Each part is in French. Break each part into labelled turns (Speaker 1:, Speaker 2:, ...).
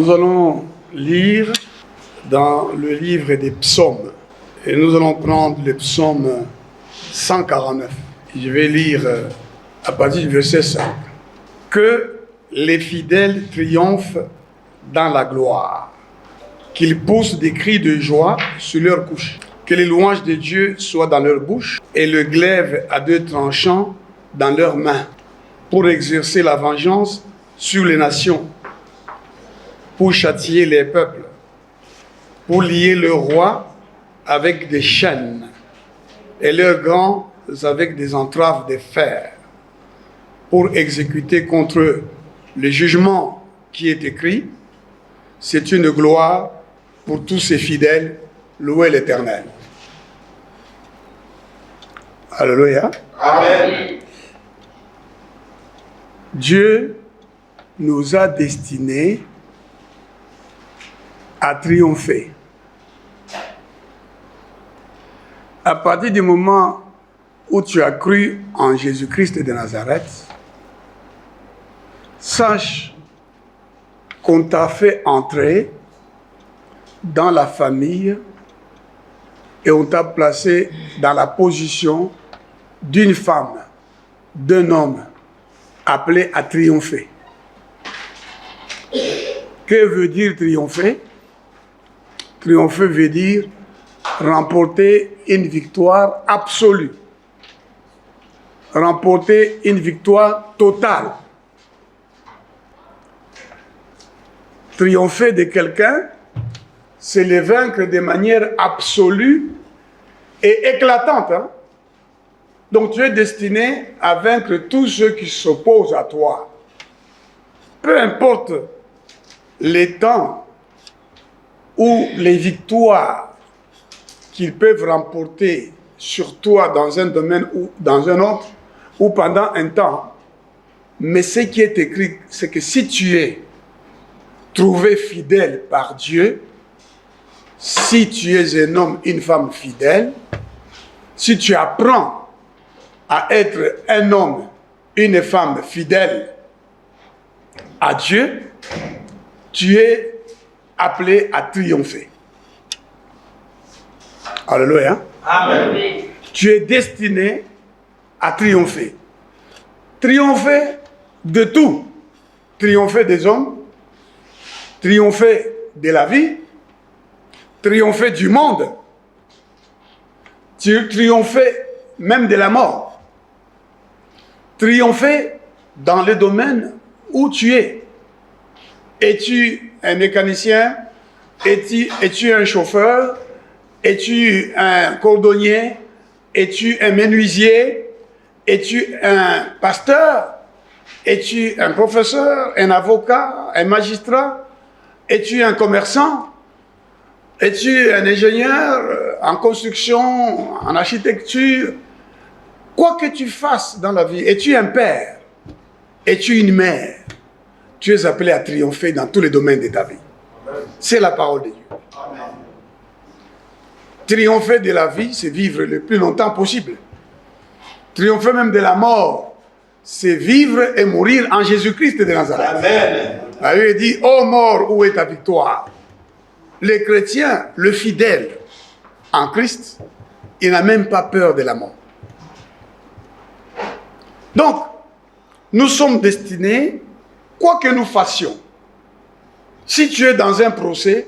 Speaker 1: Nous allons lire dans le livre des psaumes. Et nous allons prendre le psaume 149. Je vais lire à partir du verset 5. Que les fidèles triomphent dans la gloire, qu'ils poussent des cris de joie sur leur couche, que les louanges de Dieu soient dans leur bouche et le glaive à deux tranchants dans leurs mains, pour exercer la vengeance sur les nations, pour châtier les peuples, pour lier le roi avec des chaînes et leurs grands avec des entraves de fer, pour exécuter contre eux le jugement qui est écrit. C'est une gloire pour tous ces fidèles. Louez l'Éternel. Alléluia.
Speaker 2: Amen.
Speaker 1: Dieu nous a destinés à triompher. À partir du moment où tu as cru en Jésus-Christ de Nazareth, sache qu'on t'a fait entrer dans la famille et on t'a placé dans la position d'une femme, d'un homme appelé à triompher. Que veut dire triompher? Triompher veut dire remporter une victoire absolue, remporter une victoire totale. Triompher de quelqu'un, c'est le vaincre de manière absolue et éclatante. Hein? Donc tu es destiné à vaincre tous ceux qui s'opposent à toi. Peu importe les temps ou les victoires qu'ils peuvent remporter sur toi dans un domaine ou dans un autre, ou pendant un temps. Mais ce qui est écrit, c'est que si tu es trouvé fidèle par Dieu, si tu es un homme, une femme fidèle, si tu apprends à être un homme, une femme fidèle à Dieu, tu es appelé à triompher. Alléluia.
Speaker 2: Amen.
Speaker 1: Tu es destiné à triompher. Triompher de tout. Triompher des hommes, triompher de la vie, triompher du monde, triompher même de la mort, triompher dans le domaine où tu es. Es-tu un mécanicien? Es-tu un chauffeur? Es-tu un cordonnier? Es-tu un menuisier? Es-tu un pasteur? Es-tu un professeur, un avocat, un magistrat? Es-tu un commerçant? Es-tu un ingénieur en construction, en architecture? Quoi que tu fasses dans la vie, es-tu un père? Es-tu une mère? Tu es appelé à triompher dans tous les domaines de ta vie. C'est la parole de Dieu.
Speaker 2: Amen.
Speaker 1: Triompher de la vie, c'est vivre le plus longtemps possible. Triompher même de la mort, c'est vivre et mourir en Jésus-Christ de Nazareth.
Speaker 2: Amen.
Speaker 1: La Bible dit, ô mort, où est ta victoire? Le chrétien, le fidèle en Christ, il n'a même pas peur de la mort. Donc, nous sommes destinés, quoi que nous fassions, si tu es dans un procès,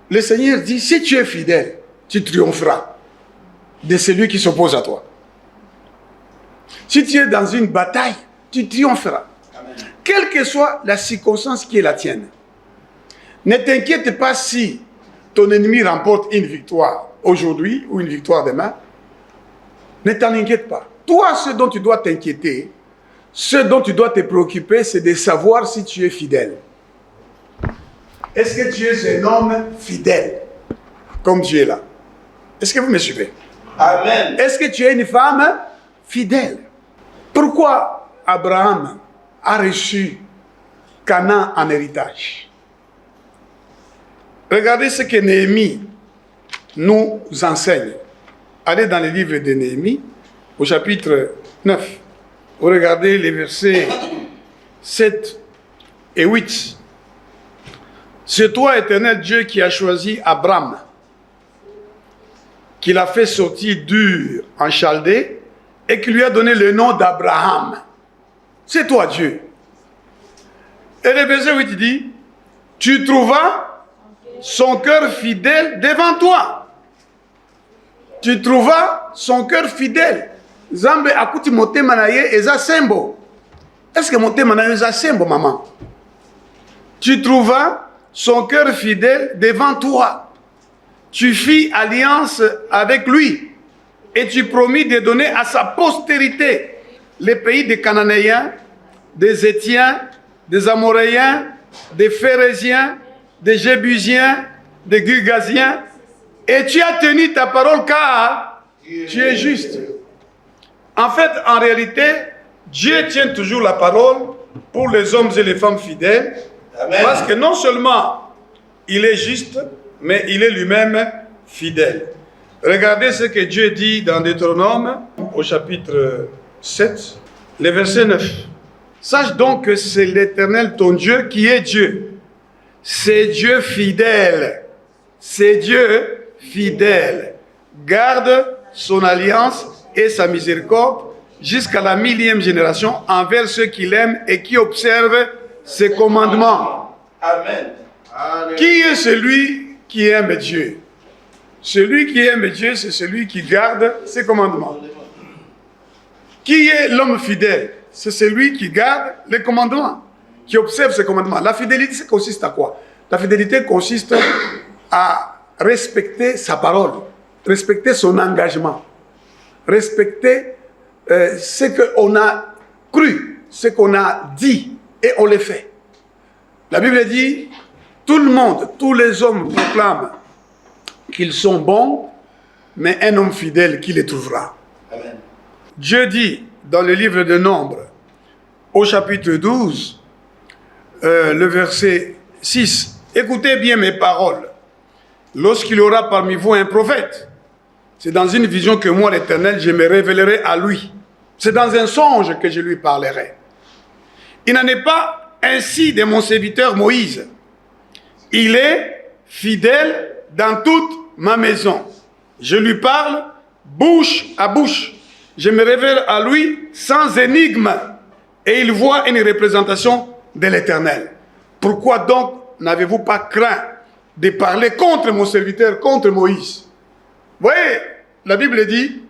Speaker 1: le Seigneur dit, si tu es fidèle, tu triompheras de celui qui s'oppose à toi. Si tu es dans une bataille, tu triompheras.
Speaker 2: Amen.
Speaker 1: Quelle que soit la circonstance qui est la tienne. Ne t'inquiète pas si ton ennemi remporte une victoire aujourd'hui ou une victoire demain. Ne t'en inquiète pas. Toi, ce dont tu dois t'inquiéter, ce dont tu dois te préoccuper, c'est de savoir si tu es fidèle. Est-ce que tu es un homme fidèle, comme Dieu est là? Est-ce que vous me suivez?
Speaker 2: Amen.
Speaker 1: Est-ce que tu es une femme fidèle? Pourquoi Abraham a reçu Canaan en héritage? Regardez ce que Néhémie nous enseigne. Allez dans le livre de Néhémie, au chapitre 9. Vous regardez les versets 7 et 8. C'est toi, éternel Dieu, qui as choisi Abraham, qui l'a fait sortir d'Ur en Chaldée et qui lui a donné le nom d'Abraham. C'est toi, Dieu. Et le verset 8 dit, tu trouvas son cœur fidèle devant toi. Tu trouvas son cœur fidèle. Zambe akuti motema na ye eza sembo. Est-ce que motema na ye eza sembo, maman? Tu trouvas son cœur fidèle devant toi. Tu fis alliance avec lui et tu promis de donner à sa postérité les pays des Cananéens, des Étiens, des Amoréens, des Phérésiens, des Jébusiens, des Girgasiens. Et tu as tenu ta parole car tu es juste. En fait, en réalité, Dieu tient toujours la parole pour les hommes et les femmes fidèles. Amen. Parce que non seulement il est juste, mais il est lui-même fidèle. Regardez ce que Dieu dit dans Deutéronome, au chapitre 7, le verset 9. Sache donc que c'est l'Éternel ton Dieu qui est Dieu. C'est Dieu fidèle. C'est Dieu fidèle. Garde son alliance et sa miséricorde jusqu'à la 1000e génération envers ceux qui l'aiment et qui observent ses commandements.
Speaker 2: Amen.
Speaker 1: Qui est celui qui aime Dieu? Celui qui aime Dieu, c'est celui qui garde ses commandements. Qui est l'homme fidèle? C'est celui qui garde les commandements, qui observe ses commandements. La fidélité, ça consiste à quoi? La fidélité consiste à respecter sa parole, respecter son engagement, respecter ce qu'on a cru, ce qu'on a dit, et on le fait. La Bible dit, tout le monde, tous les hommes proclament qu'ils sont bons, mais un homme fidèle, qui les trouvera?
Speaker 2: Amen.
Speaker 1: Dieu dit dans le livre de Nombres, au chapitre 12, le verset 6, « Écoutez bien mes paroles. Lorsqu'il y aura parmi vous un prophète, c'est dans une vision que moi, l'Éternel, je me révélerai à lui. C'est dans un songe que je lui parlerai. Il n'en est pas ainsi de mon serviteur Moïse. Il est fidèle dans toute ma maison. Je lui parle bouche à bouche. Je me révèle à lui sans énigme. Et il voit une représentation de l'Éternel. Pourquoi donc n'avez-vous pas craint de parler contre mon serviteur, contre Moïse? Vous voyez, la Bible dit,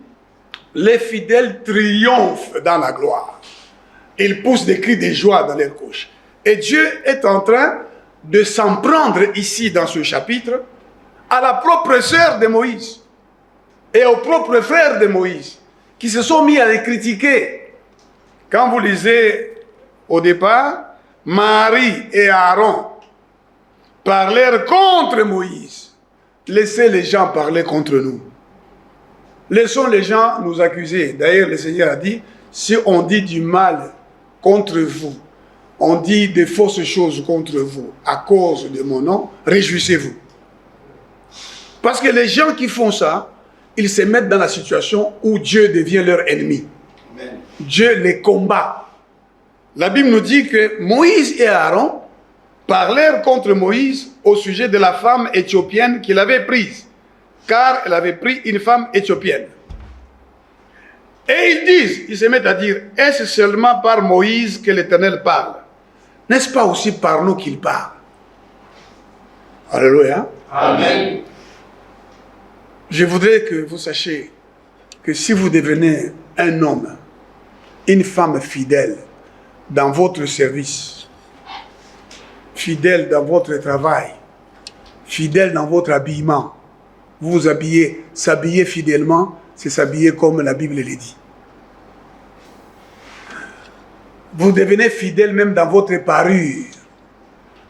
Speaker 1: les fidèles triomphent dans la gloire. Ils poussent des cris de joie dans leur couche. Et Dieu est en train de s'en prendre ici dans ce chapitre à la propre sœur de Moïse et aux propres frères de Moïse qui se sont mis à les critiquer. Quand vous lisez au départ, Marie et Aaron parlèrent contre Moïse. Laissez les gens parler contre nous. Laissons les gens nous accuser. D'ailleurs, le Seigneur a dit, si on dit du mal contre vous, on dit des fausses choses contre vous à cause de mon nom, réjouissez-vous. Parce que les gens qui font ça, ils se mettent dans la situation où Dieu devient leur ennemi. Amen. Dieu les combat. La Bible nous dit que Moïse et Aaron parlèrent contre Moïse au sujet de la femme éthiopienne qu'il avait prise, car elle avait pris une femme éthiopienne. Et ils se mettent à dire, est-ce seulement par Moïse que l'Éternel parle? N'est-ce pas aussi par nous qu'il parle? Alléluia.
Speaker 2: Amen.
Speaker 1: Je voudrais que vous sachiez que si vous devenez un homme, une femme fidèle dans votre service, fidèle dans votre travail, fidèle dans votre habillement, vous vous habillez, s'habiller fidèlement, c'est s'habiller comme la Bible le dit. Vous devenez fidèle même dans votre parure.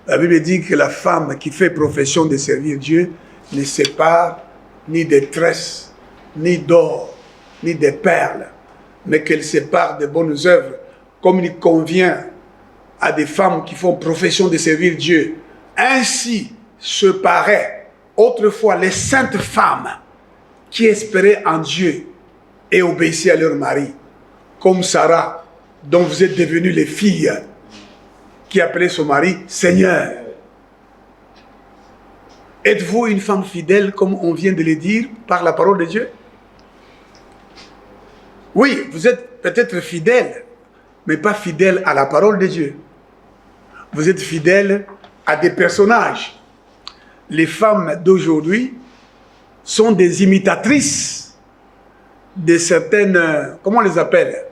Speaker 1: La Bible dit que la femme qui fait profession de servir Dieu ne sépare ni des tresses, ni d'or, ni des perles, mais qu'elle sépare des bonnes œuvres, comme il convient à des femmes qui font profession de servir Dieu. Ainsi se paraît autrefois les saintes femmes qui espéraient en Dieu et obéissaient à leur mari, comme Sarah, dont vous êtes devenues les filles, qui appelait son mari Seigneur. Êtes-vous une femme fidèle, comme on vient de le dire, par la parole de Dieu? Oui, vous êtes peut-être fidèle, mais pas fidèle à la parole de Dieu. Vous êtes fidèle à des personnages. Les femmes d'aujourd'hui sont des imitatrices de certaines, comment on les appelle?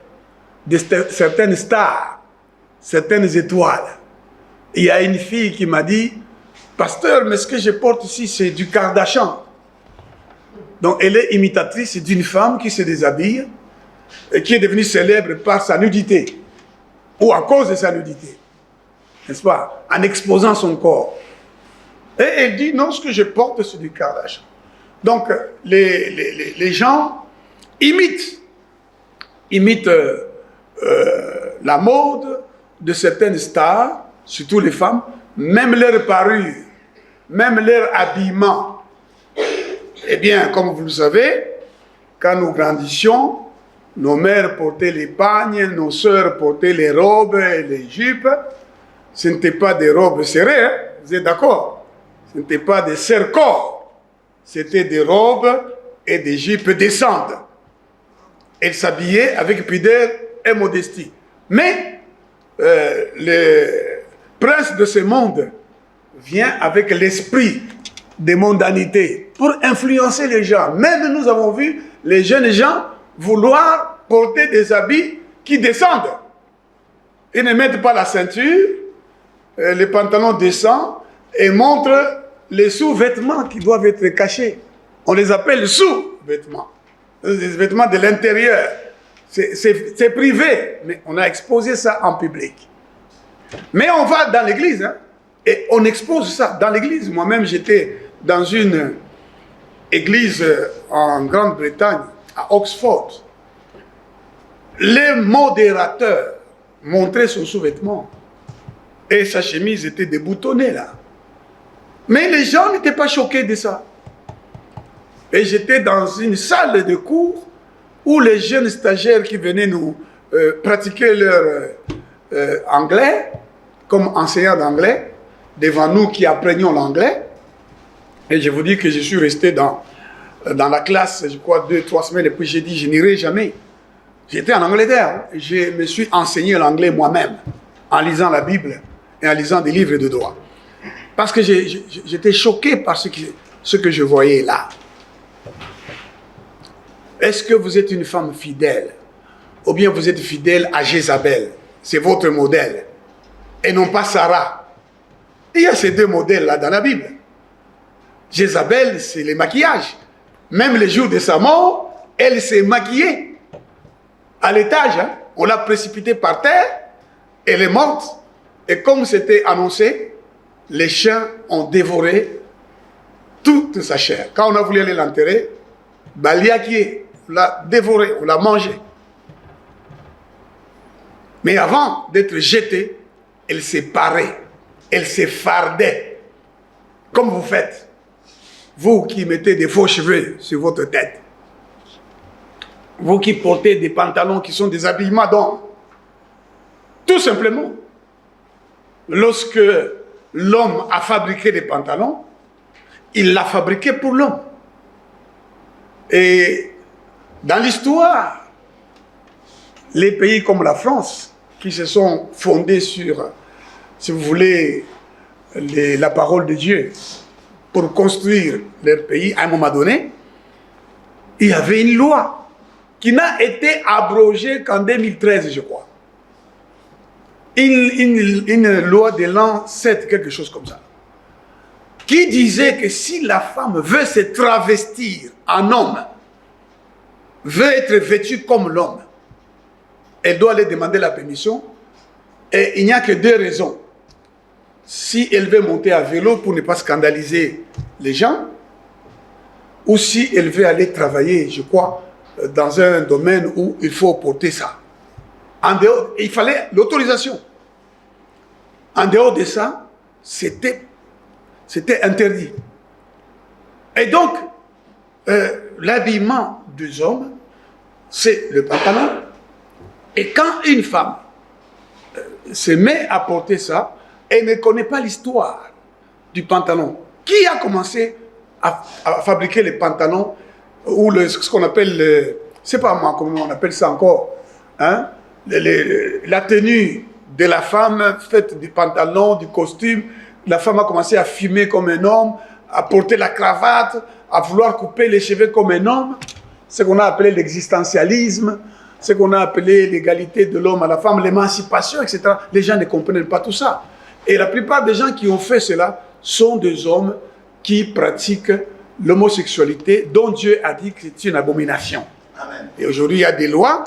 Speaker 1: De certaines stars, certaines étoiles. Il y a une fille qui m'a dit, pasteur, mais ce que je porte ici, c'est du Kardashian. Donc elle est imitatrice d'une femme qui se déshabille et qui est devenue célèbre par sa nudité, ou à cause de sa nudité, n'est-ce pas, en exposant son corps. Et elle dit, non, ce que je porte, c'est du Kardashian. Donc, les gens imitent la mode de certaines stars, surtout les femmes, même leur parure, même leur habillement. Eh bien, comme vous le savez, quand nous grandissions, nos mères portaient les pagnes, nos sœurs portaient les robes et les jupes. Ce n'étaient pas des robes serrées, hein? Vous êtes d'accord? Ce n'étaient pas des serre-corps. C'était des robes et des jupes décentes. Elles s'habillaient avec pudeur et modestie. Mais le prince de ce monde vient avec l'esprit de mondanité pour influencer les gens. Même nous avons vu les jeunes gens vouloir porter des habits qui descendent. Ils ne mettent pas la ceinture, les pantalons descendent et montrent les sous-vêtements qui doivent être cachés. On les appelle sous-vêtements. Les vêtements de l'intérieur. C'est privé, mais on a exposé ça en public. Mais on va dans l'église, hein, et on expose ça dans l'église. Moi-même, j'étais dans une église en Grande-Bretagne, à Oxford. Les modérateurs montraient son sous-vêtement. Et sa chemise était déboutonnée là. Mais les gens n'étaient pas choqués de ça. Et j'étais dans une salle de cours où les jeunes stagiaires qui venaient nous pratiquer leur anglais, comme enseignants d'anglais, devant nous qui apprenions l'anglais. Et je vous dis que je suis resté dans la classe, je crois, 2-3 semaines, et puis j'ai dit, je n'irai jamais. J'étais en Angleterre, je me suis enseigné l'anglais moi-même, en lisant la Bible et en lisant des livres de droit. Parce que j'étais choqué par ce que je voyais là. Est-ce que vous êtes une femme fidèle? Ou bien vous êtes fidèle à Jézabel? C'est votre modèle. Et non pas Sarah. Il y a ces deux modèles-là dans la Bible. Jézabel, c'est le maquillage. Même le jour de sa mort, elle s'est maquillée. À l'étage, hein, on l'a précipitée par terre. Elle est morte. Et comme c'était annoncé, les chiens ont dévoré toute sa chair. Quand on a voulu aller l'enterrer, Baliakié l'a dévoré, on l'a mangé. Mais avant d'être jetée, elle s'est parée, elle s'est fardée, comme vous faites, vous qui mettez des faux cheveux sur votre tête, vous qui portez des pantalons qui sont des habillements d'homme. Tout simplement, lorsque l'homme a fabriqué des pantalons, il l'a fabriqué pour l'homme. Et dans l'histoire, les pays comme la France, qui se sont fondés sur, si vous voulez, la parole de Dieu, pour construire leur pays, à un moment donné, il y avait une loi qui n'a été abrogée qu'en 2013, je crois. Une loi de l'an 7, quelque chose comme ça, qui disait que si la femme veut se travestir en homme, veut être vêtue comme l'homme, elle doit aller demander la permission. Et il n'y a que deux raisons. Si elle veut monter à vélo pour ne pas scandaliser les gens, ou si elle veut aller travailler, je crois, dans un domaine où il faut porter ça. En dehors, il fallait l'autorisation. En dehors de ça, c'était interdit. Et donc, l'habillement des hommes, c'est le pantalon. Et quand une femme se met à porter ça, elle ne connaît pas l'histoire du pantalon. Qui a commencé à fabriquer les pantalons ou ce qu'on appelle, c'est pas moi comment on appelle ça encore, hein? La tenue de la femme faite du pantalon, du costume. La femme a commencé à fumer comme un homme, à porter la cravate, à vouloir couper les cheveux comme un homme. Ce qu'on a appelé l'existentialisme, ce qu'on a appelé l'égalité de l'homme à la femme, l'émancipation, etc. Les gens ne comprennent pas tout ça. Et la plupart des gens qui ont fait cela sont des hommes qui pratiquent l'homosexualité dont Dieu a dit que c'est une abomination.
Speaker 2: Amen.
Speaker 1: Et aujourd'hui, il y a des lois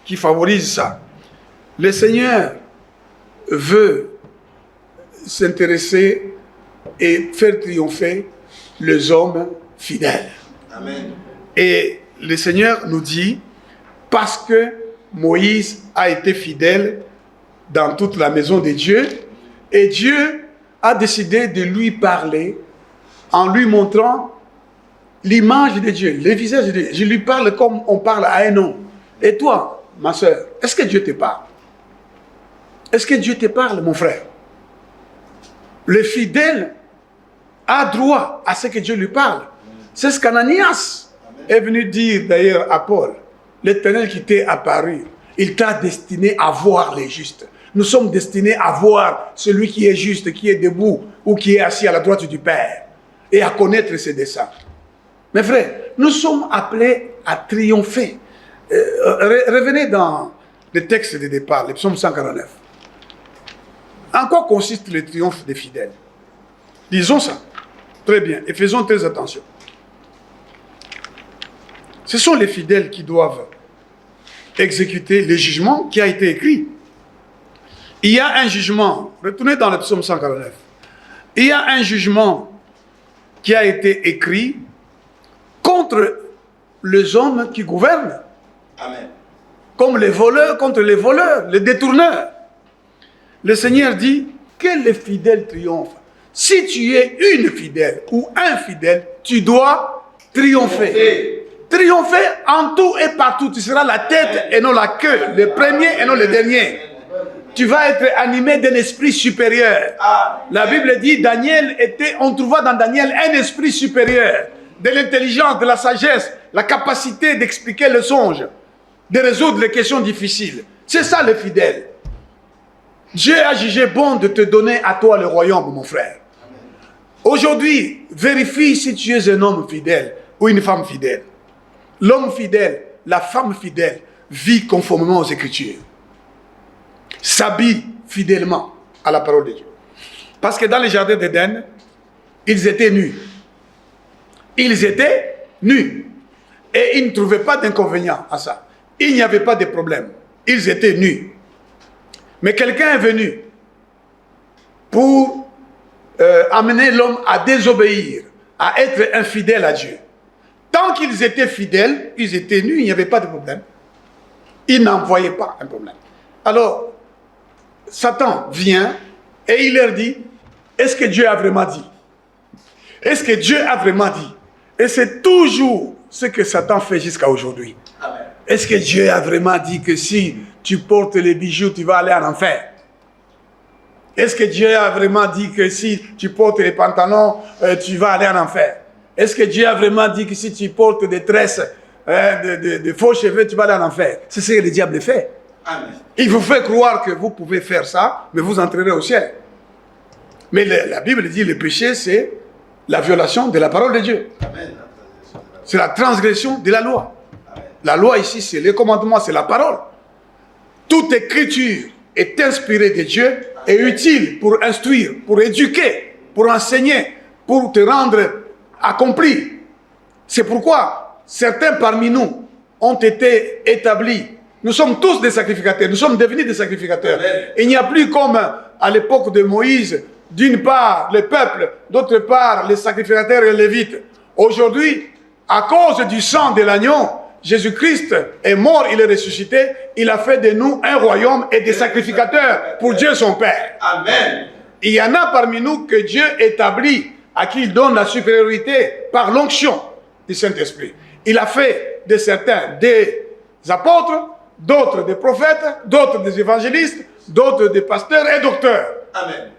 Speaker 1: qui favorisent ça. Le Seigneur veut s'intéresser et faire triompher les hommes fidèles.
Speaker 2: Amen.
Speaker 1: Et le Seigneur nous dit, parce que Moïse a été fidèle dans toute la maison de Dieu, et Dieu a décidé de lui parler en lui montrant l'image de Dieu, le visage de Dieu. Je lui parle comme on parle à un homme. Et toi, ma soeur, est-ce que Dieu te parle? Est-ce que Dieu te parle, mon frère? Le fidèle a droit à ce que Dieu lui parle. C'est ce qu'Ananias est venu dire d'ailleurs à Paul. L'Éternel qui t'est apparu, il t'a destiné à voir les justes. Nous sommes destinés à voir celui qui est juste, qui est debout ou qui est assis à la droite du Père et à connaître ses desseins. Mes frères, nous sommes appelés à triompher. Revenez dans le texte de départ, le psaume 149. En quoi consiste le triomphe des fidèles? Disons ça. Très bien. Et faisons très attention. Ce sont les fidèles qui doivent exécuter le jugement qui a été écrit. Il y a un jugement. Retournez dans le psaume 149. Il y a un jugement qui a été écrit contre les hommes qui gouvernent.
Speaker 2: Amen.
Speaker 1: Comme les voleurs contre les voleurs, les détourneurs. Le Seigneur dit que les fidèles triomphent. Si tu es une fidèle ou un fidèle, tu dois triompher. Triompher en tout et partout. Tu seras la tête et non la queue, le premier et non le dernier. Tu vas être animé d'un esprit supérieur. La Bible dit, on trouva dans Daniel un esprit supérieur, de l'intelligence, de la sagesse, la capacité d'expliquer le songe, de résoudre les questions difficiles. C'est ça le fidèle. Dieu a jugé bon de te donner à toi le royaume, mon frère. Aujourd'hui, vérifie si tu es un homme fidèle ou une femme fidèle. L'homme fidèle, la femme fidèle, vit conformément aux Écritures. S'habille fidèlement à la parole de Dieu. Parce que dans le jardin d'Éden, ils étaient nus. Ils étaient nus. Et ils ne trouvaient pas d'inconvénient à ça. Il n'y avait pas de problème. Ils étaient nus. Mais quelqu'un est venu pour amener l'homme à désobéir, à être infidèle à Dieu. Tant qu'ils étaient fidèles, ils étaient nus, il n'y avait pas de problème. Ils n'en voyaient pas un problème. Alors, Satan vient et il leur dit, est-ce que Dieu a vraiment dit? Est-ce que Dieu a vraiment dit? Et c'est toujours ce que Satan fait jusqu'à aujourd'hui. Est-ce que Dieu a vraiment dit que si tu portes les bijoux, tu vas aller en enfer? Est-ce que Dieu a vraiment dit que si tu portes les pantalons, tu vas aller en enfer? Est-ce que Dieu a vraiment dit que si tu portes des tresses, de faux cheveux, tu vas aller en enfer? C'est ce que le diable fait.
Speaker 2: Amen.
Speaker 1: Il vous fait croire que vous pouvez faire ça, mais vous entrerez au ciel. Mais la Bible dit que le péché, c'est la violation de la parole de Dieu.
Speaker 2: Amen.
Speaker 1: C'est la transgression de la loi. La loi ici, c'est les commandements, c'est la parole. Toute écriture est inspirée de Dieu et utile pour instruire, pour éduquer, pour enseigner, pour te rendre accompli. C'est pourquoi certains parmi nous ont été établis. Nous sommes tous des sacrificateurs, nous sommes devenus des sacrificateurs. Il n'y a plus comme à l'époque de Moïse, d'une part le peuple, d'autre part les sacrificateurs et les lévites. Aujourd'hui, à cause du sang de l'agneau, Jésus-Christ est mort, il est ressuscité, il a fait de nous un royaume et des sacrificateurs pour Dieu son Père.
Speaker 2: Amen.
Speaker 1: Il y en a parmi nous que Dieu établit, à qui il donne la supériorité par l'onction du Saint-Esprit. Il a fait de certains des apôtres, d'autres des prophètes, d'autres des évangélistes, d'autres des pasteurs et docteurs.
Speaker 2: Amen.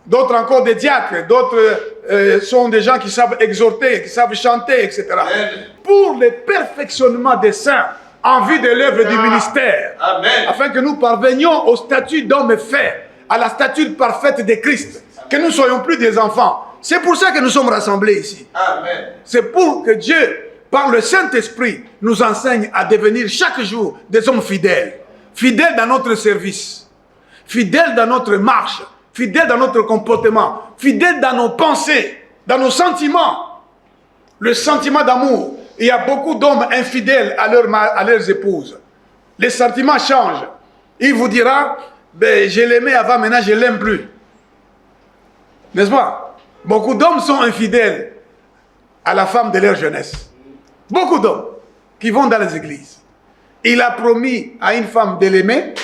Speaker 1: d'autres encore des diacres, d'autres sont des gens qui savent exhorter, qui savent chanter, etc.
Speaker 2: Amen.
Speaker 1: Pour le perfectionnement des saints en vue de l'œuvre du ministère,
Speaker 2: Amen.
Speaker 1: afin que nous parvenions au statut d'homme fait, à la stature parfaite de Christ, que nous ne soyons plus des enfants. C'est pour ça que nous sommes rassemblés ici.
Speaker 2: Amen.
Speaker 1: C'est pour que Dieu, par le Saint-Esprit, nous enseigne à devenir chaque jour des hommes fidèles. Fidèles dans notre service, fidèles dans notre marche, fidèles dans notre comportement, fidèles dans nos pensées, dans nos sentiments. Le sentiment d'amour. Il y a beaucoup d'hommes infidèles à leurs épouses. Les sentiments changent. Il vous dira, ben, je l'aimais avant, maintenant je ne l'aime plus. N'est-ce pas? Beaucoup d'hommes sont infidèles à la femme de leur jeunesse. Beaucoup d'hommes qui vont dans les églises. Il a promis à une femme de l'aimer,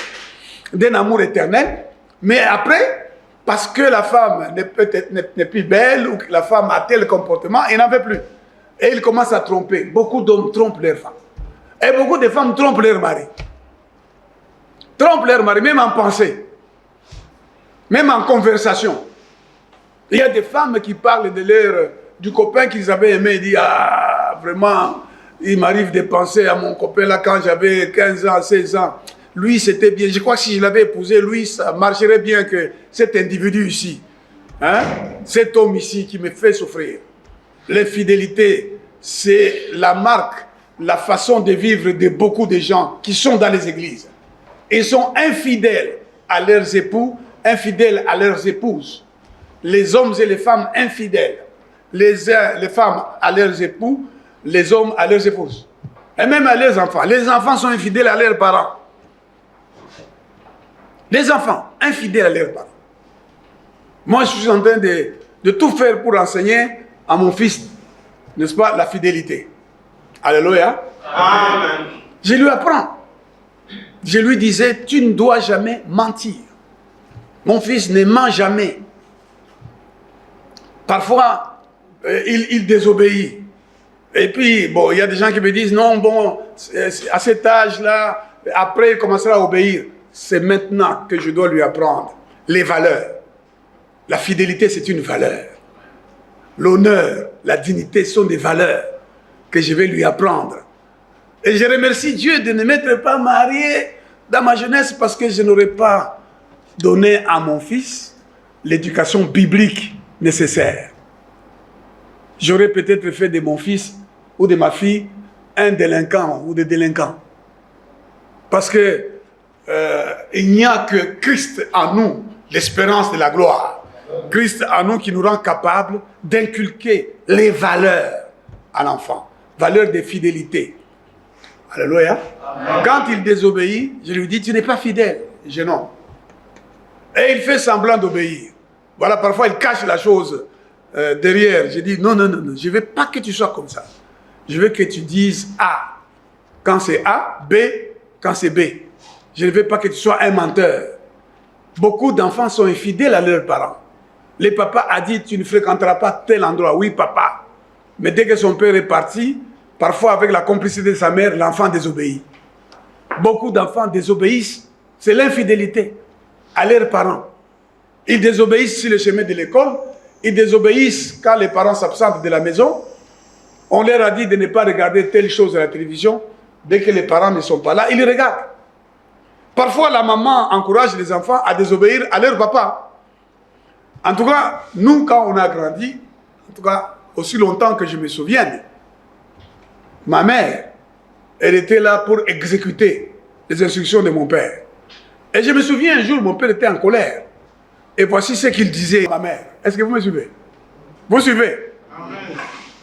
Speaker 1: d'un amour éternel, mais après, parce que la femme n'est plus belle ou que la femme a tel comportement, il n'en veut plus. Et il commence à tromper. Beaucoup d'hommes trompent leurs femmes. Et beaucoup de femmes trompent leur mari. Trompent leur mari, même en pensée. Même en conversation. Il y a des femmes qui parlent du copain qu'ils avaient aimé. Ils disent, ah, vraiment, il m'arrive de penser à mon copain là quand j'avais 15 ans, 16 ans. Lui, c'était bien. Je crois que si je l'avais épousé, lui, ça marcherait bien que cet individu ici, hein, cet homme ici qui me fait souffrir. L'infidélité, c'est la marque, la façon de vivre de beaucoup de gens qui sont dans les églises. Ils sont infidèles à leurs époux, infidèles à leurs épouses. Les hommes et les femmes infidèles. Les femmes à leurs époux, les hommes à leurs épouses. Et même à leurs enfants. Les enfants sont infidèles à leurs parents. Les enfants infidèles à leurs parents. Moi, je suis en train de tout faire pour enseigner à mon fils, n'est-ce pas, la fidélité. Alléluia.
Speaker 2: Amen.
Speaker 1: Je lui apprends. Je lui disais, tu ne dois jamais mentir. Mon fils ne ment jamais. Parfois, il désobéit. Et puis, bon, il y a des gens qui me disent, non, bon, à cet âge-là, après, il commencera à obéir. C'est maintenant que je dois lui apprendre les valeurs. La fidélité, c'est une valeur. L'honneur, la dignité sont des valeurs que je vais lui apprendre. Et je remercie Dieu de ne m'être pas marié dans ma jeunesse parce que je n'aurais pas donné à mon fils l'éducation biblique nécessaire. J'aurais peut-être fait de mon fils ou de ma fille un délinquant ou des délinquants. Parce que il n'y a que Christ en nous, l'espérance de la gloire. Christ en nous qui nous rend capables d'inculquer les valeurs à l'enfant. Valeurs de fidélité. Alléluia. Amen. Quand il désobéit, je lui dis, tu n'es pas fidèle, jeune homme. Et il fait semblant d'obéir. Voilà, parfois il cache la chose derrière. Je dis, non, non, non, non, je ne veux pas que tu sois comme ça. Je veux que tu dises A quand c'est A, B quand c'est B. Je ne veux pas que tu sois un menteur. Beaucoup d'enfants sont infidèles à leurs parents. Le papa a dit, tu ne fréquenteras pas tel endroit. Oui, papa. Mais dès que son père est parti, parfois avec la complicité de sa mère, l'enfant désobéit. Beaucoup d'enfants désobéissent. C'est l'infidélité à leurs parents. Ils désobéissent sur le chemin de l'école. Ils désobéissent quand les parents s'absentent de la maison. On leur a dit de ne pas regarder telle chose à la télévision. Dès que les parents ne sont pas là, ils regardent. Parfois, la maman encourage les enfants à désobéir à leur papa. En tout cas, nous, quand on a grandi, en tout cas, aussi longtemps que je me souvienne, ma mère, elle était là pour exécuter les instructions de mon père. Et je me souviens, un jour, mon père était en colère. Et voici ce qu'il disait à ma mère. Est-ce que vous me suivez? Vous suivez? Amen.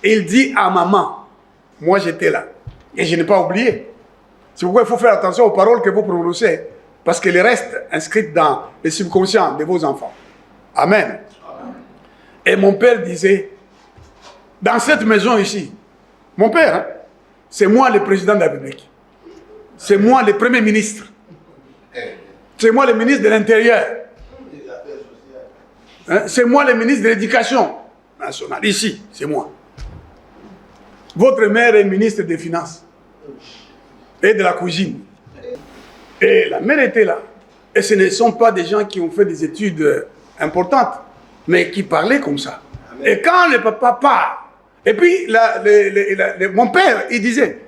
Speaker 1: Il dit à maman, moi j'étais là, et je n'ai pas oublié. C'est pourquoi il faut faire attention aux paroles que vous prononcez, parce qu'elles restent inscrites dans le subconscient de vos enfants. Amen. Amen. Et mon père disait, dans cette maison ici, mon père, hein, c'est moi le président de la République. C'est moi le premier ministre. C'est moi le ministre de l'Intérieur. Hein, c'est moi le ministre de l'Éducation nationale. Ici, c'est moi. Votre mère est ministre des Finances et de la cuisine. Et la mère était là. Et ce ne sont pas des gens qui ont fait des études importantes. mais qui parlait comme ça. Amen. Et quand le papa part, et puis mon père, il disait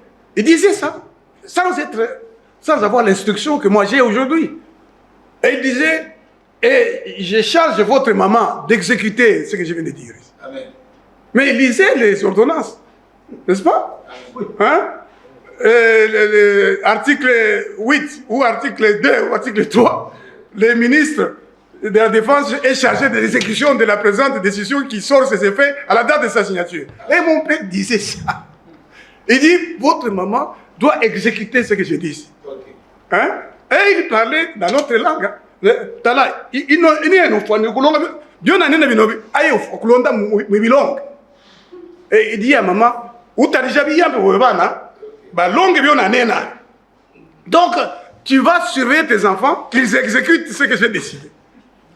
Speaker 1: ça, sans avoir l'instruction que moi j'ai aujourd'hui. Et il disait, et je charge votre maman d'exécuter ce que je viens de dire. Amen. Mais il lisait les ordonnances, n'est-ce pas? Hein? Article 8 ou article 2 ou article 3, le ministre de la Défense est chargé de l'exécution de la présente décision qui sort ses effets à la date de sa signature. Et mon père disait ça. Il dit, votre maman doit exécuter ce que je dis. Hein? Et il parlait dans notre langue. Et il dit à maman, donc tu vas surveiller tes enfants qu'ils exécutent ce que j'ai décidé.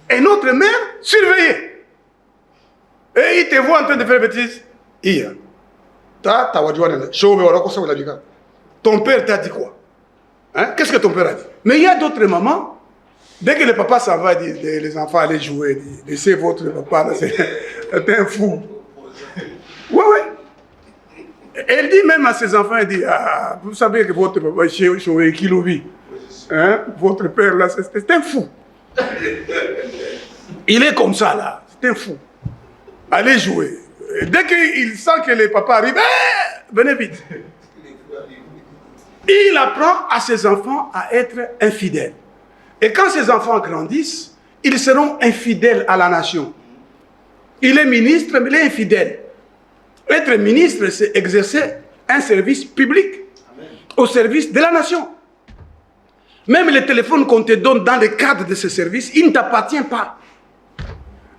Speaker 1: Et notre mère surveillait. Et il te voit en train de faire des bêtises. Ton père t'a dit quoi? Hein? Qu'est-ce que ton père a dit? Mais il y a d'autres mamans, dès que le papa s'en va, dit, les enfants allaient jouer, laissez votre papa, c'est un fou. Oui. Elle dit même à ses enfants, elle dit, ah, vous savez que votre papa, hein? Votre père là, c'est un fou. Il est comme ça là, c'est un fou. Allez jouer. Et dès qu'il sent que le papa arrive, venez vite. Il apprend à ses enfants à être infidèles. Et quand ces enfants grandissent, ils seront infidèles à la nation. Il est ministre, mais il est infidèle. Être ministre, c'est exercer un service public. Amen. Au service de la nation. Même les téléphones qu'on te donne dans le cadre de ce service, ils ne t'appartiennent pas.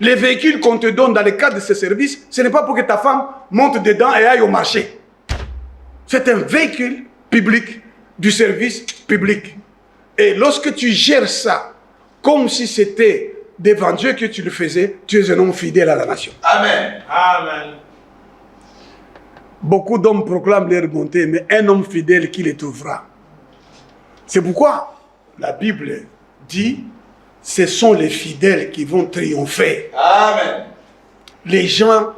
Speaker 1: Les véhicules qu'on te donne dans le cadre de ce service, ce n'est pas pour que ta femme monte dedans et aille au marché. C'est un véhicule public du service public. Et lorsque tu gères ça comme si c'était devant Dieu que tu le faisais, tu es un homme fidèle à la nation.
Speaker 2: Amen. Amen.
Speaker 1: Beaucoup d'hommes proclament leur bonté, mais un homme fidèle qui les trouvera. C'est pourquoi la Bible dit, ce sont les fidèles qui vont triompher.
Speaker 2: Amen.
Speaker 1: Les gens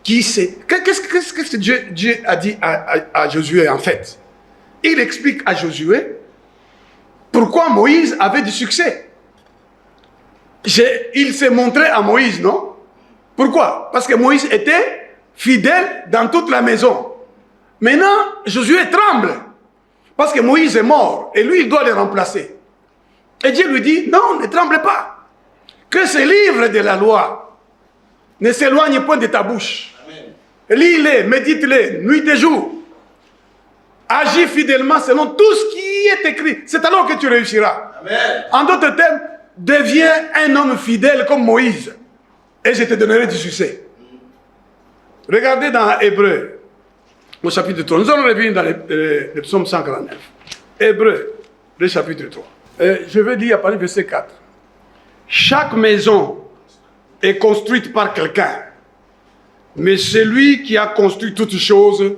Speaker 1: qui se... Qu'est-ce que Dieu a dit à Josué en fait? Il explique à Josué pourquoi Moïse avait du succès. Il s'est montré à Moïse, non? Pourquoi? Parce que Moïse était fidèle dans toute la maison. Maintenant, Josué tremble. Parce que Moïse est mort. Et lui, il doit le remplacer. Et Dieu lui dit, non, ne tremble pas. Que ce livre de la loi ne s'éloigne point de ta bouche. Lis-les, médite-les, nuit et jour. Agis fidèlement selon tout ce qui est écrit. C'est alors que tu réussiras. Amen. En d'autres termes, deviens un homme fidèle comme Moïse. Et je te donnerai du succès. Regardez dans Hébreu, au chapitre 3. Nous allons revenir dans le psaume 149. Hébreu, le chapitre 3. Je vais lire à partir du verset 4. Chaque maison est construite par quelqu'un. Mais celui qui a construit toutes choses,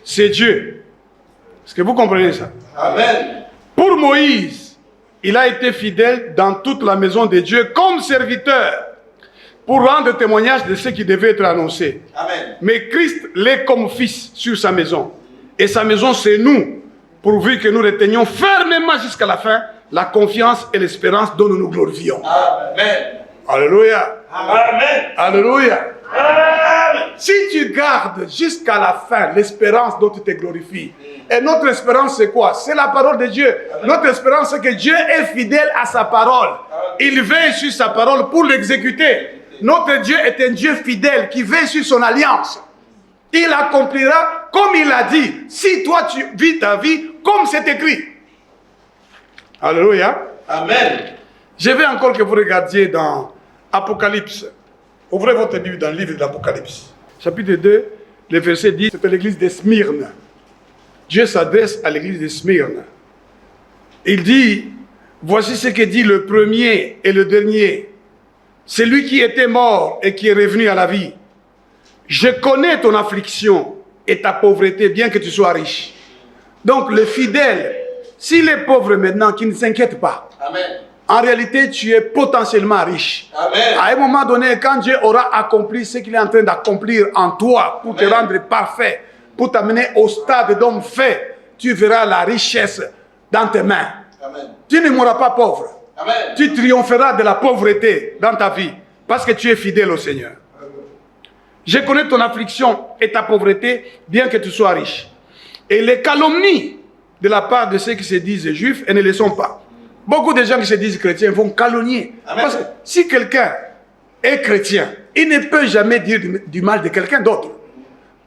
Speaker 1: c'est Dieu. Est-ce que vous comprenez ça?
Speaker 2: Amen.
Speaker 1: Pour Moïse, il a été fidèle dans toute la maison de Dieu comme serviteur pour rendre témoignage de ce qui devait être annoncé.
Speaker 2: Amen.
Speaker 1: Mais Christ l'est comme fils sur sa maison. Et sa maison, c'est nous, pourvu que nous retenions fermement jusqu'à la fin la confiance et l'espérance dont nous nous glorifions.
Speaker 2: Amen.
Speaker 1: Alléluia.
Speaker 2: Amen.
Speaker 1: Alléluia.
Speaker 2: Amen.
Speaker 1: Si tu gardes jusqu'à la fin l'espérance dont tu te glorifies, et notre espérance c'est quoi? C'est la parole de Dieu. Notre espérance c'est que Dieu est fidèle à sa parole. Il veille sur sa parole pour l'exécuter. Notre Dieu est un Dieu fidèle qui veille sur son alliance. Il accomplira comme il a dit. Si toi tu vis ta vie comme c'est écrit. Alléluia.
Speaker 2: Amen.
Speaker 1: Je veux encore que vous regardiez dans Apocalypse. Ouvrez votre Bible dans le livre de l'Apocalypse. Chapitre 2, le verset 10, c'est l'église de Smyrne. Dieu s'adresse à l'église de Smyrne. Il dit, voici ce que dit le premier et le dernier. Celui qui était mort et qui est revenu à la vie. Je connais ton affliction et ta pauvreté, bien que tu sois riche. Donc le fidèle, s'il est pauvre maintenant, qu'il ne s'inquiète pas.
Speaker 2: Amen.
Speaker 1: en réalité, tu es potentiellement riche.
Speaker 2: Amen.
Speaker 1: À un moment donné, quand Dieu aura accompli ce qu'il est en train d'accomplir en toi pour te rendre parfait, pour t'amener au stade d'homme fait, tu verras la richesse dans tes mains.
Speaker 2: Amen.
Speaker 1: Tu ne mourras pas pauvre.
Speaker 2: Amen.
Speaker 1: Tu triompheras de la pauvreté dans ta vie parce que tu es fidèle au Seigneur. Je connais ton affliction et ta pauvreté, bien que tu sois riche. Et les calomnies de la part de ceux qui se disent juifs, elles ne le sont pas. Beaucoup de gens qui se disent chrétiens vont calomnier.
Speaker 2: Amen.
Speaker 1: Parce que si quelqu'un est chrétien, il ne peut jamais dire du mal de quelqu'un d'autre.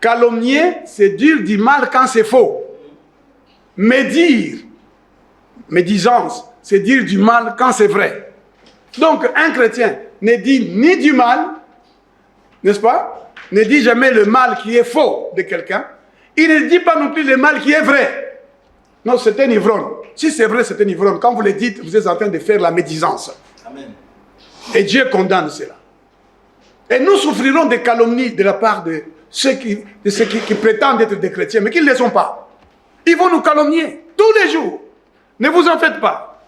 Speaker 1: Calomnier, c'est dire du mal quand c'est faux. Médisance, c'est dire du mal quand c'est vrai. Donc, un chrétien ne dit ni du mal, n'est-ce pas? Ne dit jamais le mal qui est faux de quelqu'un. Il ne dit pas non plus le mal qui est vrai. Non, c'est un ivrogne. Si c'est vrai, c'est un ivrogne. Quand vous le dites, vous êtes en train de faire la médisance.
Speaker 2: Amen.
Speaker 1: Et Dieu condamne cela. Et nous souffrirons des calomnies de la part de ceux qui prétendent être des chrétiens, mais qui ne le sont pas. Ils vont nous calomnier tous les jours. Ne vous en faites pas.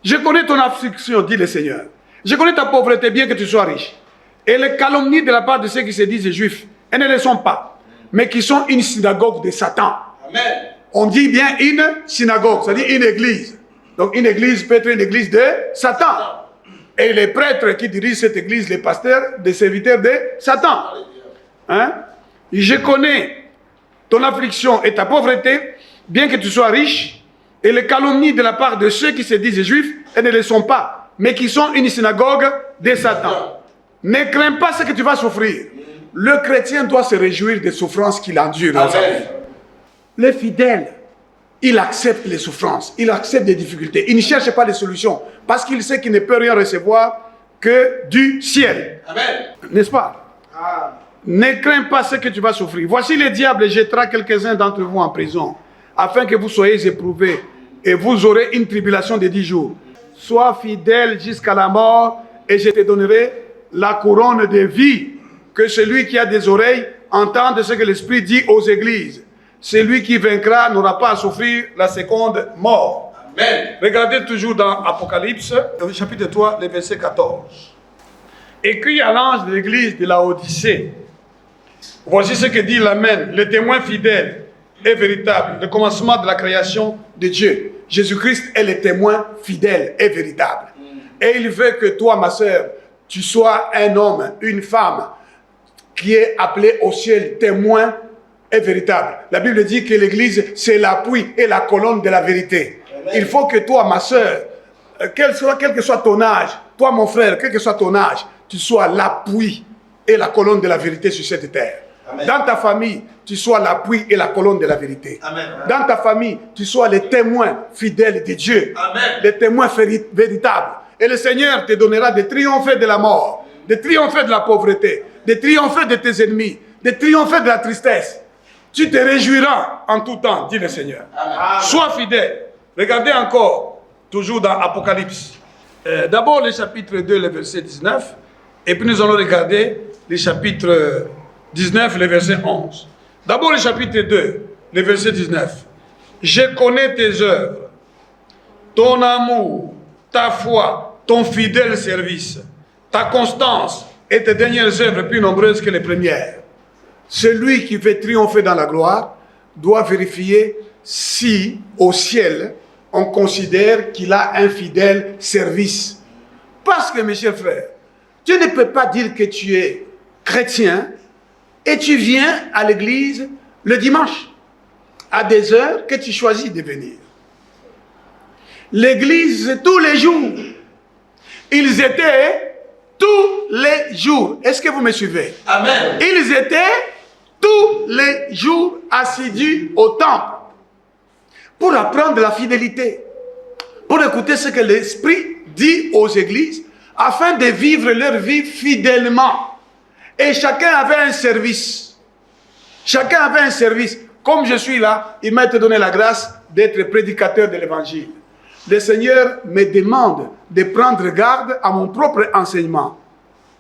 Speaker 1: Je connais ton affliction, dit le Seigneur. Je connais ta pauvreté, bien que tu sois riche. Et les calomnies de la part de ceux qui se disent juifs, elles ne le sont pas, mais qui sont une synagogue de Satan.
Speaker 2: Amen.
Speaker 1: On dit bien une synagogue, c'est-à-dire une église. Donc une église peut être une église de Satan. Et les prêtres qui dirigent cette église, les pasteurs, des serviteurs de Satan. Hein? Je connais ton affliction et ta pauvreté, bien que tu sois riche, et les calomnies de la part de ceux qui se disent juifs, elles ne le sont pas, mais qui sont une synagogue de Satan. Ne crains pas ce que tu vas souffrir. Le chrétien doit se réjouir des souffrances qu'il endure dans sa vie. Le fidèle, il accepte les souffrances, il accepte les difficultés. Il ne cherche pas les solutions parce qu'il sait qu'il ne peut rien recevoir que du ciel.
Speaker 2: Amen.
Speaker 1: N'est-ce pas? Ne crains pas ce que tu vas souffrir. Voici le diable jettera quelques-uns d'entre vous en prison afin que vous soyez éprouvés et vous aurez une tribulation de 10 jours. Sois fidèle jusqu'à la mort et je te donnerai la couronne de vie. Que celui qui a des oreilles entende ce que l'Esprit dit aux églises. Celui qui vaincra n'aura pas à souffrir la seconde mort.
Speaker 2: Amen.
Speaker 1: Regardez toujours dans Apocalypse, chapitre 3, le verset 14. Écrit à l'ange de l'église de Laodicée. Voici ce que dit l'Amen, le témoin fidèle et véritable, le commencement de la création de Dieu. Jésus-Christ est le témoin fidèle et véritable. Et il veut que toi, ma sœur, tu sois un homme, une femme, qui est appelé au ciel témoin est véritable. La Bible dit que l'Église, c'est l'appui et la colonne de la vérité. Amen. Il faut que toi, ma soeur, quel que soit ton âge, toi, mon frère, quel que soit ton âge, tu sois l'appui et la colonne de la vérité sur cette terre. Amen. Dans ta famille, tu sois l'appui et la colonne de la vérité. Amen. Dans ta famille, tu sois le témoin fidèle de Dieu. Amen. Le témoin véritable. Et le Seigneur te donnera de triompher de la mort, de triompher de la pauvreté, de triompher de tes ennemis, de triompher de la tristesse. Tu te réjouiras en tout temps, dit le Seigneur. Amen. Sois fidèle. Regardez encore, toujours dans Apocalypse. D'abord le chapitre 2, le verset 19. Et puis nous allons regarder le chapitre 19, le verset 11. D'abord le chapitre 2, le verset 19. Je connais tes œuvres, ton amour, ta foi, ton fidèle service, ta constance et tes dernières œuvres plus nombreuses que les premières. Celui qui veut triompher dans la gloire doit vérifier si, au ciel, on considère qu'il a un fidèle service. Parce que, mes chers frères, tu ne peux pas dire que tu es chrétien et tu viens à l'église le dimanche, à des heures que tu choisis de venir. L'église, c'est tous les jours. Ils étaient tous les jours. Est-ce que vous me suivez?
Speaker 2: Amen.
Speaker 1: Ils étaient tous les jours assidus au temple pour apprendre la fidélité, pour écouter ce que l'Esprit dit aux églises, afin de vivre leur vie fidèlement. Et chacun avait un service. Chacun avait un service. Comme je suis là, il m'a été donné la grâce d'être prédicateur de l'Évangile. Le Seigneur me demande de prendre garde à mon propre enseignement.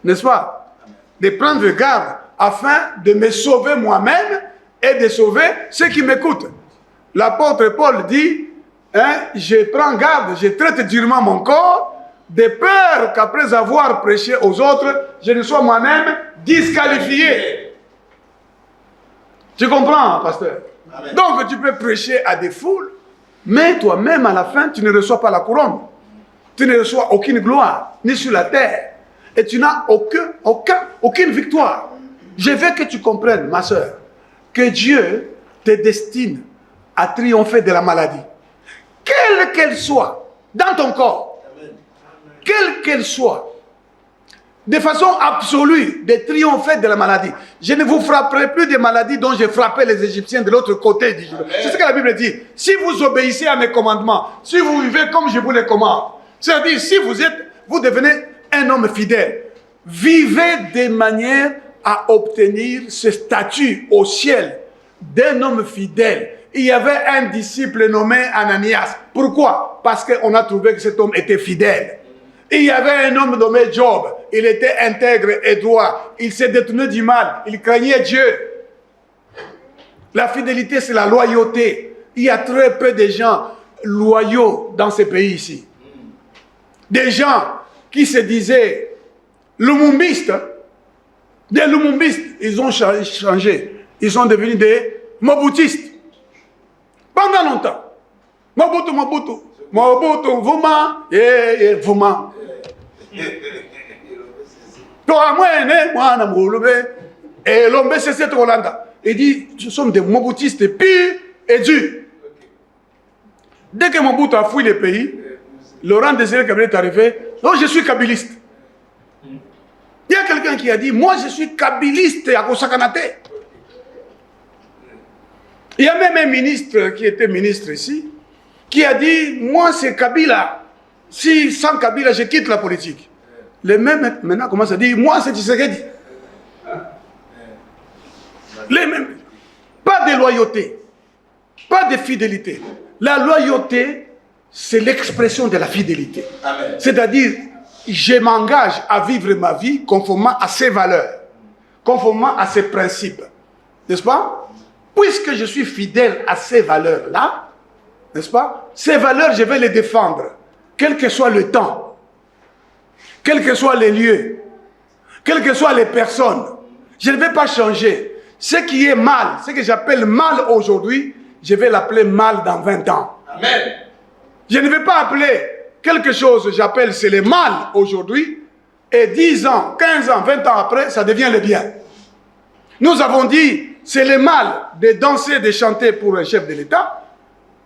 Speaker 1: N'est-ce pas? De prendre garde afin de me sauver moi-même et de sauver ceux qui m'écoutent. L'apôtre Paul dit, je prends garde, je traite durement mon corps de peur qu'après avoir prêché aux autres, je ne sois moi-même disqualifié. Tu comprends, pasteur? Amen. Donc tu peux prêcher à des foules, mais toi-même à la fin, tu ne reçois pas la couronne. Tu ne reçois aucune gloire, ni sur la terre. Et tu n'as aucune victoire. Je veux que tu comprennes, ma soeur, que Dieu te destine à triompher de la maladie. Quelle qu'elle soit, dans ton corps, quelle qu'elle soit, de façon absolue, de triompher de la maladie. Je ne vous frapperai plus des maladies dont j'ai frappé les Égyptiens de l'autre côté. C'est ce que la Bible dit. Si vous obéissez à mes commandements, si vous vivez comme je vous les commande, c'est-à-dire si vous devenez un homme fidèle, vivez de manière à obtenir ce statut au ciel d'un homme fidèle. Il y avait un disciple nommé Ananias. Pourquoi? Parce qu'on a trouvé que cet homme était fidèle. Il y avait un homme nommé Job. Il était intègre et droit. Il s'est détourné du mal. Il craignait Dieu. La fidélité, c'est la loyauté. Il y a très peu de gens loyaux dans ce pays ici. Des gens qui se disaient lumumbistes. Des lumumbistes, ils ont changé. Ils sont devenus des mobutistes. Pendant longtemps. Mobutu, Mobutu. Mobutu, Vuma, et Vuma. Toi, moi, et l'homme, c'est cette Rolanda. Il dit, nous sommes des mobutistes purs et durs. Dès que Mobutu a fui le pays, Laurent Désiré Kabila est arrivé. Non, je suis kabiliste. Il y a quelqu'un qui a dit, moi je suis kabiliste à Kosakanate. Il y a même un ministre qui était ministre ici, qui a dit, moi c'est Kabila. Si sans Kabila, je quitte la politique. Les mêmes maintenant commencent à dire, moi c'est Tshisekedi. Les mêmes. Pas de loyauté, pas de fidélité. La loyauté, c'est l'expression de la fidélité. C'est-à-dire, je m'engage à vivre ma vie conformément à ses valeurs, conformément à ses principes. N'est-ce pas? Puisque je suis fidèle à ces valeurs-là, n'est-ce pas? Ces valeurs, je vais les défendre, quel que soit le temps, quels que soient les lieux, quelles que soient les personnes. Je ne vais pas changer. Ce qui est mal, ce que j'appelle mal aujourd'hui, je vais l'appeler mal dans 20 ans. Amen. Je ne vais pas appeler quelque chose, j'appelle c'est le mal aujourd'hui, et 10 ans, 15 ans, 20 ans après, ça devient le bien. Nous avons dit, c'est le mal de danser, de chanter pour un chef de l'État,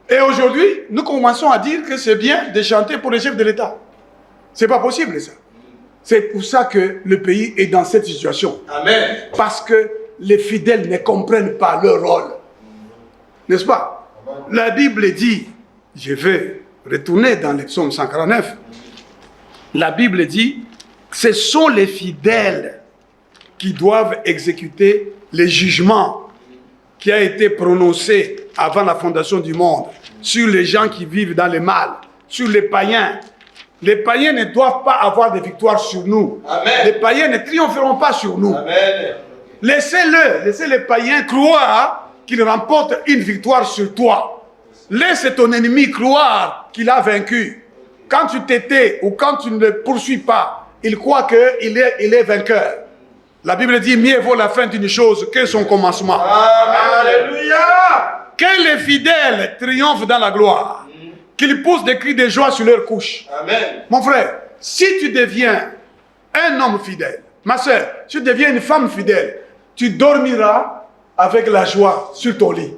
Speaker 1: et aujourd'hui, nous commençons à dire que c'est bien de chanter pour le chef de l'État. C'est pas possible ça. C'est pour ça que le pays est dans cette situation. Amen. Parce que les fidèles ne comprennent pas leur rôle. N'est-ce pas? La Bible dit, je vais retourner dans le psaume 149, la Bible dit, ce sont les fidèles qui doivent exécuter les jugements qui a été prononcé avant la fondation du monde sur les gens qui vivent dans le mal, sur les païens. Les païens ne doivent pas avoir de victoire sur nous. Amen. Les païens ne triompheront pas sur nous. Laissez-le, laissez les païens croire qu'ils remportent une victoire sur toi. Laisse ton ennemi croire qu'il a vaincu. Quand tu t'étais ou quand tu ne le poursuis pas, il croit qu'il est vainqueur. La Bible dit, mieux vaut la fin d'une chose que son commencement. Alléluia! Que les fidèles triomphent dans la gloire. Qu'ils poussent des cris de joie sur leur couche. Amen. Mon frère, si tu deviens un homme fidèle, ma soeur, si tu deviens une femme fidèle, tu dormiras avec la joie sur ton lit.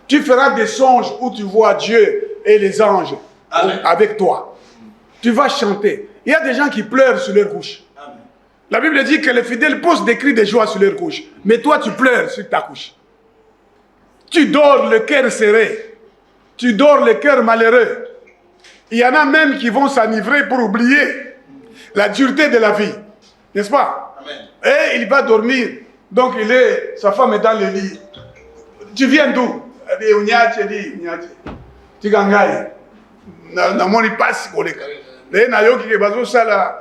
Speaker 1: Tu feras des songes où tu vois Dieu et les anges avec toi. Tu vas chanter. Il y a des gens qui pleurent sur leur couche. Amen. La Bible dit que les fidèles poussent des cris de joie sur leur couche. Mais toi, tu pleures sur ta couche. Tu dors le cœur serré. Tu dors le cœur malheureux. Il y en a même qui vont s'enivrer pour oublier la dureté de la vie. N'est-ce pas? Amen. Et il va dormir. Donc sa femme est dans le lit. Tu viens d'où? Elle dit, Unyache, dit, Unyache. Tu gangaye. Na moni passe koleka. Le na yoki ke bazo sala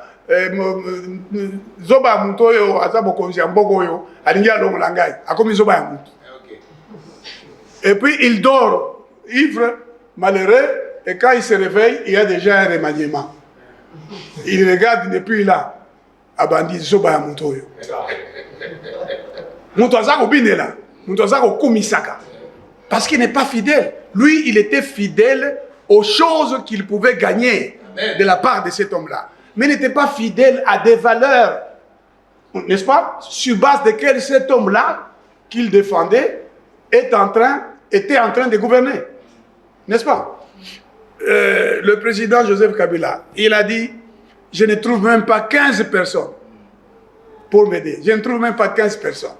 Speaker 1: zoba muto yo azabo konja mboko yo alingi alongo langai. Akomi zoba ya muto. Et puis il dort ivre, malheureux, et quand il se réveille, il y a déjà un remaniement. Il regarde, il n'est plus là. Abandi, Zoba Montoyo. Montozako Binela. Montozako Kumisaka. Parce qu'il n'est pas fidèle. Lui, il était fidèle aux choses qu'il pouvait gagner de la part de cet homme-là. Mais il n'était pas fidèle à des valeurs, n'est-ce pas, sur base desquelles cet homme-là, qu'il défendait, était en train de gouverner. N'est-ce pas? Le président Joseph Kabila, il a dit, je ne trouve même pas 15 personnes pour m'aider. Je ne trouve même pas 15 personnes.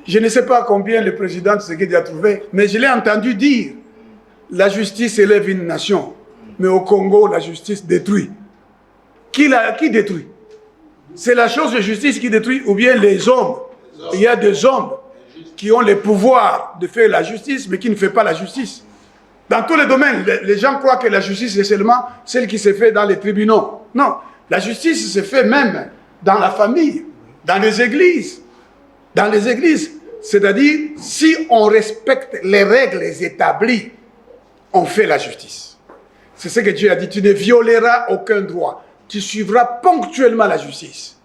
Speaker 1: Je ne sais pas combien le président Tshisekedi a trouvé, mais je l'ai entendu dire, la justice élève une nation, mais au Congo, la justice détruit. Qui détruit? C'est la chose de justice qui détruit ou bien les hommes? Il y a des hommes qui ont le pouvoir de faire la justice, mais qui ne font pas la justice. Dans tous les domaines, les gens croient que la justice est seulement celle qui se fait dans les tribunaux. Non, la justice se fait même dans la famille, dans les églises. Dans les églises, c'est-à-dire, si on respecte les règles établies, on fait la justice. C'est ce que Dieu a dit, tu ne violeras aucun droit. Tu suivras ponctuellement la justice.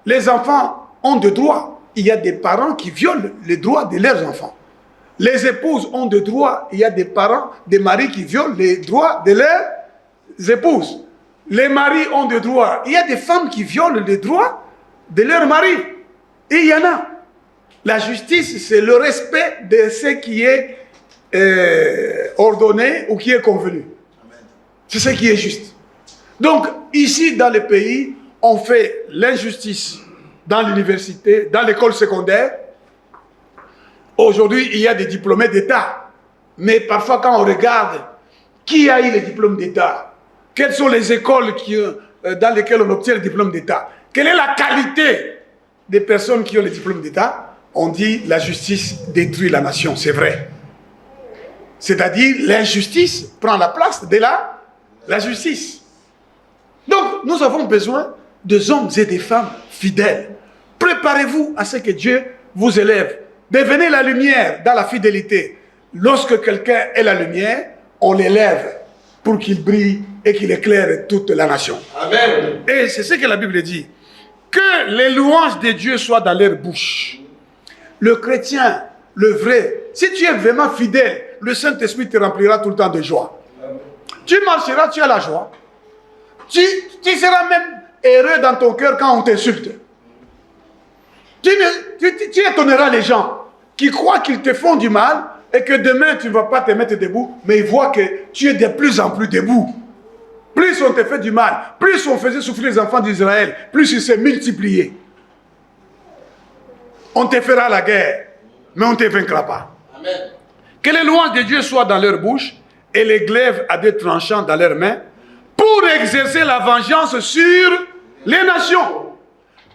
Speaker 1: Les enfants ont des droits. Il y a des parents qui violent les droits de leurs enfants. Les épouses ont des droits. Il y a des parents, des maris qui violent les droits de leurs épouses. Les maris ont des droits. Il y a des femmes qui violent les droits de leurs maris. Et il y en a. La justice, c'est le respect de ce qui est ordonné ou qui est convenu. C'est ce qui est juste. Donc, ici, dans le pays, on fait l'injustice dans l'université, dans l'école secondaire. Aujourd'hui, il y a des diplômés d'État. Mais parfois, quand on regarde qui a eu les diplômes d'État, quelles sont les écoles dans lesquelles on obtient le diplôme d'État, quelle est la qualité des personnes qui ont le diplôme d'État, on dit la justice détruit la nation, c'est vrai. C'est-à-dire l'injustice prend la place de la justice. Donc, nous avons besoin des hommes et des femmes fidèles. Préparez-vous à ce que Dieu vous élève. Devenez la lumière dans la fidélité. Lorsque quelqu'un est la lumière, on l'élève pour qu'il brille et qu'il éclaire toute la nation.
Speaker 2: Amen.
Speaker 1: Et c'est ce que la Bible dit. Que les louanges de Dieu soient dans leur bouche. Le chrétien, le vrai, si tu es vraiment fidèle, le Saint-Esprit te remplira tout le temps de joie. Tu marcheras, tu as la joie. Tu seras même heureux dans ton cœur quand on t'insulte. Tu étonneras les gens qui croient qu'ils te font du mal et que demain tu ne vas pas te mettre debout, mais ils voient que tu es de plus en plus debout. Plus on te fait du mal, plus on faisait souffrir les enfants d'Israël, plus ils se multipliaient. On te fera la guerre, mais on ne te vaincra pas.
Speaker 2: Amen.
Speaker 1: Que les louanges de Dieu soient dans leur bouche et les glaives à des tranchants dans leurs mains pour exercer la vengeance sur les nations,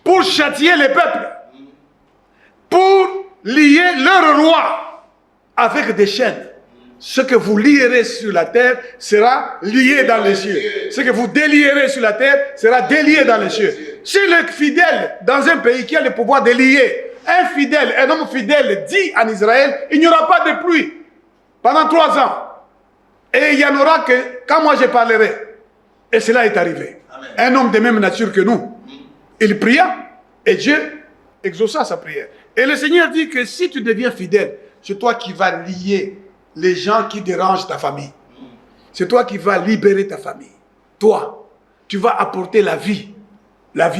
Speaker 1: pour châtier les peuples, pour lier leur roi avec des chaînes. Ce que vous lierez sur la terre sera lié dans les cieux. Ce que vous délierez sur la terre sera délié dans les cieux. Si le fidèle dans un pays qui a le pouvoir de lier, un homme fidèle dit en Israël, il n'y aura pas de pluie pendant 3 ans. Et il n'y en aura que quand moi je parlerai. Et cela est arrivé. Amen. Un homme de même nature que nous. Il pria et Dieu exauça sa prière. Et le Seigneur dit que si tu deviens fidèle, c'est toi qui vas lier les gens qui dérangent ta famille. C'est toi qui vas libérer ta famille. Toi, tu vas apporter la vie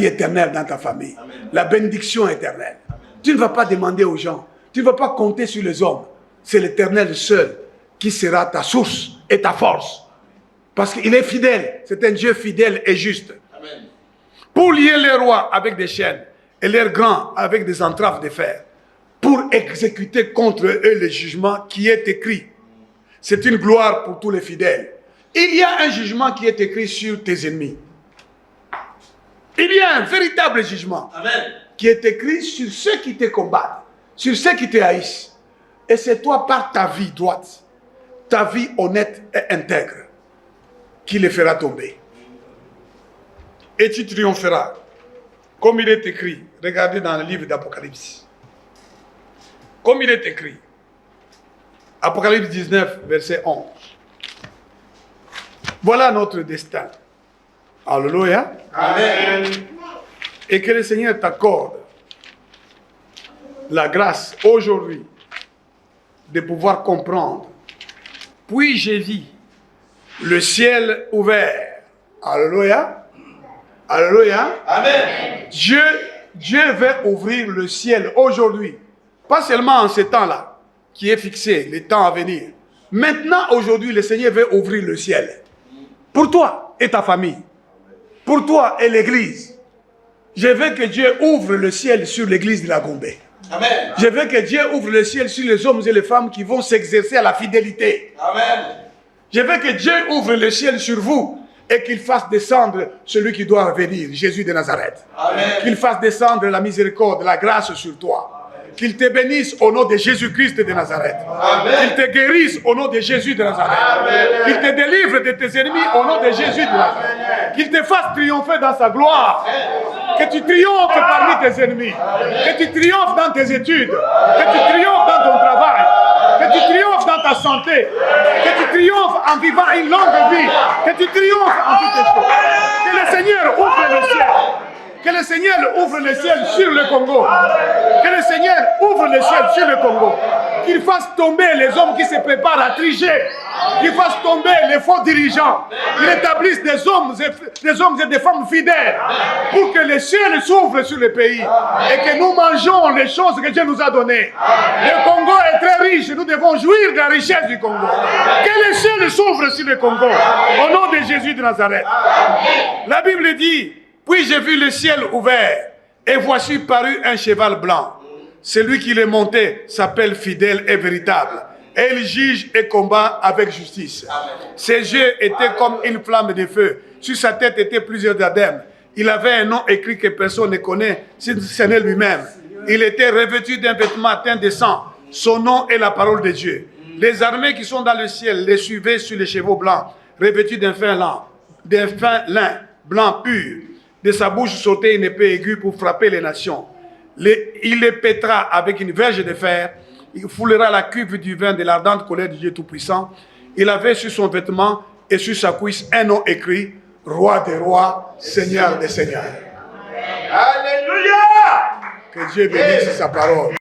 Speaker 1: éternelle dans ta famille. Amen. La bénédiction éternelle. Amen. Tu ne vas pas demander aux gens. Tu ne vas pas compter sur les hommes. C'est l'Éternel seul qui sera ta source et ta force. Parce qu'il est fidèle. C'est un Dieu fidèle et juste. Amen. Pour lier les rois avec des chaînes et leurs grands avec des entraves de fer. Pour exécuter contre eux le jugement qui est écrit. C'est une gloire pour tous les fidèles. Il y a un jugement qui est écrit sur tes ennemis. Il y a un véritable jugement. Amen. Qui est écrit sur ceux qui te combattent, sur ceux qui te haïssent. Et c'est toi par ta vie droite, ta vie honnête et intègre, qui les fera tomber. Et tu triompheras. Comme il est écrit, regardez dans le livre d'Apocalypse. Comme il est écrit, Apocalypse 19, verset 11. Voilà notre destin. Alléluia.
Speaker 2: Amen.
Speaker 1: Et que le Seigneur t'accorde la grâce aujourd'hui de pouvoir comprendre. Puis j'ai vu le ciel ouvert. Alléluia. Alléluia.
Speaker 2: Amen.
Speaker 1: Dieu veut ouvrir le ciel aujourd'hui. Pas seulement en ce temps-là, qui est fixé, les temps à venir. Maintenant, aujourd'hui, le Seigneur veut ouvrir le ciel. Pour toi et ta famille. Pour toi et l'église. Je veux que Dieu ouvre le ciel sur l'église de la Gombe.
Speaker 2: Amen.
Speaker 1: Je veux que Dieu ouvre le ciel sur les hommes et les femmes qui vont s'exercer à la fidélité.
Speaker 2: Amen.
Speaker 1: Je veux que Dieu ouvre le ciel sur vous et qu'il fasse descendre celui qui doit venir, Jésus de Nazareth.
Speaker 2: Amen.
Speaker 1: Qu'il fasse descendre la miséricorde, la grâce sur toi. Qu'il te bénisse au nom de Jésus-Christ de Nazareth.
Speaker 2: Amen.
Speaker 1: Qu'il te guérisse au nom de Jésus de Nazareth.
Speaker 2: Amen.
Speaker 1: Qu'il te délivre de tes ennemis au nom de Jésus de Nazareth. Qu'il te fasse triompher dans sa gloire. Que tu triomphes parmi tes ennemis. Que tu triomphes dans tes études. Que tu triomphes dans ton travail. Que tu triomphes dans ta santé. Que tu triomphes en vivant une longue vie. Que tu triomphes en toutes les choses. Que le Seigneur ouvre le ciel. Que le Seigneur ouvre le ciel sur le Congo. Que le Seigneur ouvre le ciel sur le Congo. Qu'il fasse tomber les hommes qui se préparent à tricher. Qu'il fasse tomber les faux dirigeants. Qu'il établisse des hommes et des femmes fidèles. Pour que le ciel s'ouvre sur le pays. Et que nous mangeons les choses que Dieu nous a données. Le Congo est très riche. Nous devons jouir de la richesse du Congo. Que le ciel s'ouvre sur le Congo. Au nom de Jésus de Nazareth. La Bible dit... Puis j'ai vu le ciel ouvert, et voici paru un cheval blanc. Celui qui l'est monté s'appelle fidèle et véritable. Et il juge et combat avec justice. Ses yeux étaient comme une flamme de feu. Sur sa tête étaient plusieurs diadèmes. Il avait un nom écrit que personne ne connaît, si ce n'est lui-même. Il était revêtu d'un vêtement teint de sang. Son nom est la parole de Dieu. Les armées qui sont dans le ciel les suivaient sur les chevaux blancs, revêtus d'un fin lin blanc pur. De sa bouche sautait une épée aiguë pour frapper les nations. Il les pètera avec une verge de fer. Il foulera la cuve du vin de l'ardente colère du Dieu Tout-Puissant. Il avait sur son vêtement et sur sa cuisse un nom écrit, Roi des rois, Seigneur des seigneurs.
Speaker 2: Alléluia.
Speaker 1: Que Dieu bénisse sa parole.